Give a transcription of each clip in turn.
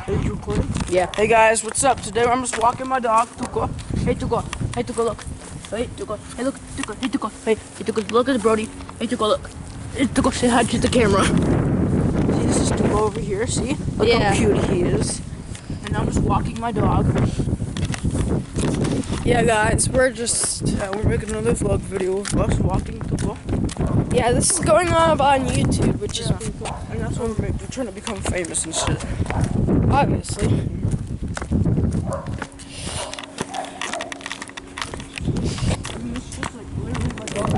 Are you recording? Yeah. Hey guys, what's up? Today I'm just walking my dog, Tuko. Hey Tuko. Hey Tuko, look. Hey Tuko. Hey look, Tuko. Hey Tuko. Hey Tuko, look at Brody. Hey Tuko, look. Hey Tuko, say hi to the camera. See, this is Tuko over here. See? Look how cute he is. And I'm just walking my dog. Yeah, guys, we're making another vlog video of us walking Tuko. yeah, this is going on YouTube, which is pretty cool. And that's what we're trying to become famous and shit. Obviously. It's just like literally my dog.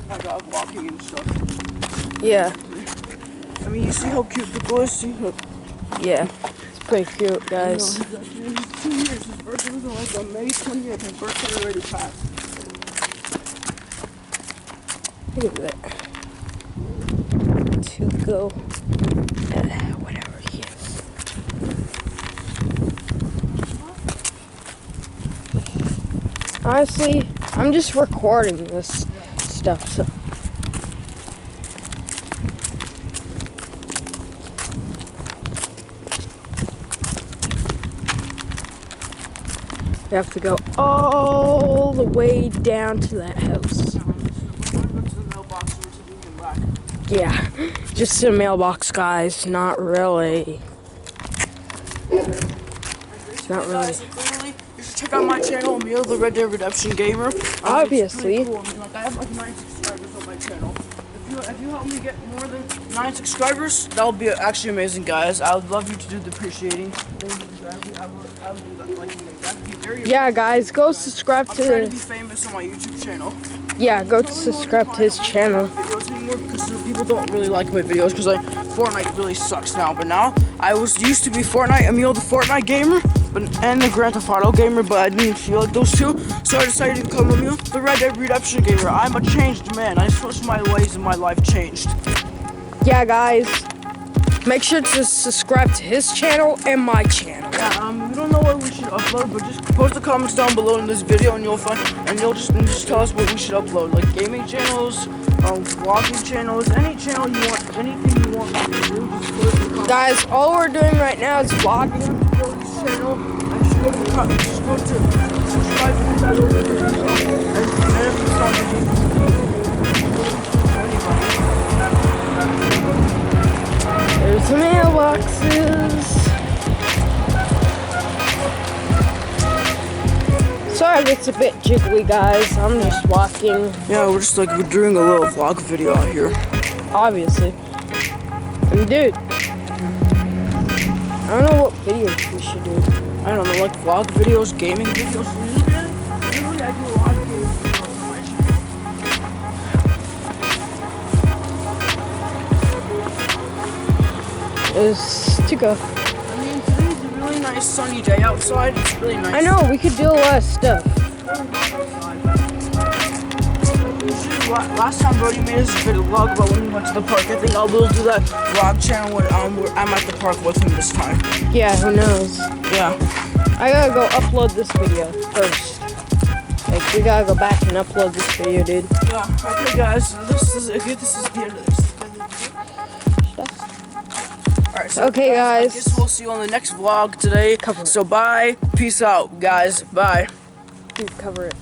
My dog walking and stuff. Yeah. I mean, you see how cute Tuko is? See? Look. Yeah. It's pretty cute, guys. He's 2 years. His birthday was like on May 28th. His birthday already passed. Look at that. To go. Whatever he is. Honestly, I'm just recording this stuff, so. We have to go all the way down to that house. Yeah, just a mailbox, guys. Not really. Not really. You should check out my channel, Emil the Red Dead Redemption Gamer. Obviously. It's pretty cool. I mean, like, I have like 9 subscribers on my channel. If you help me get more than 9 subscribers, that would be actually amazing, guys. I would love you to do the appreciating. I would do that. Like, that'd be very Yeah, guys, go subscribe I'm to trying to be his. famous on my YouTube channel. Yeah, go subscribe to his channel. Videos anymore because people don't really like my videos because like Fortnite really sucks now. But now I used to be Fortnite, Emil the Fortnite gamer, and the Grand Theft Auto gamer, but I didn't feel like those two, so I decided to become Emil the Red Dead Redemption gamer. I'm a changed man. I switched my ways and my life changed. Yeah, guys, make sure to subscribe to his channel and my channel. Yeah, we don't know what we should upload, but just post the comments down below in this video, and you'll just tell us what we should upload, like gaming channels, vlogging channels, any channel you want, anything you want me to do. Just put it in the comments. Guys, all we're doing right now is vlogging. Channel, and just go to the comments, just go to subscribe to that and if it's on There's the mailboxes. Sorry if it's a bit jiggly, guys. I'm just walking. Yeah, we're doing a little vlog video out here. Obviously. And dude, I don't know what videos we should do. I don't know, like vlog videos, gaming videos. Usually I do a lot of gaming videos on my channel. Is to go. I mean, today's a really nice sunny day outside. It's really nice. I know, we could do a lot of stuff. Last time Brody made us a video vlog about when we went to the park. I think I will do that vlog channel when I'm at the park with him this time. Yeah, who knows? Yeah. I gotta go upload this video first. Like, we gotta go back and upload this video, dude. Yeah. Okay, guys. This is the end of this. Alright, so Okay, guys. I guess we'll see you on the next vlog today. Cover it. So bye. Peace out, guys. Bye. Dude, cover it.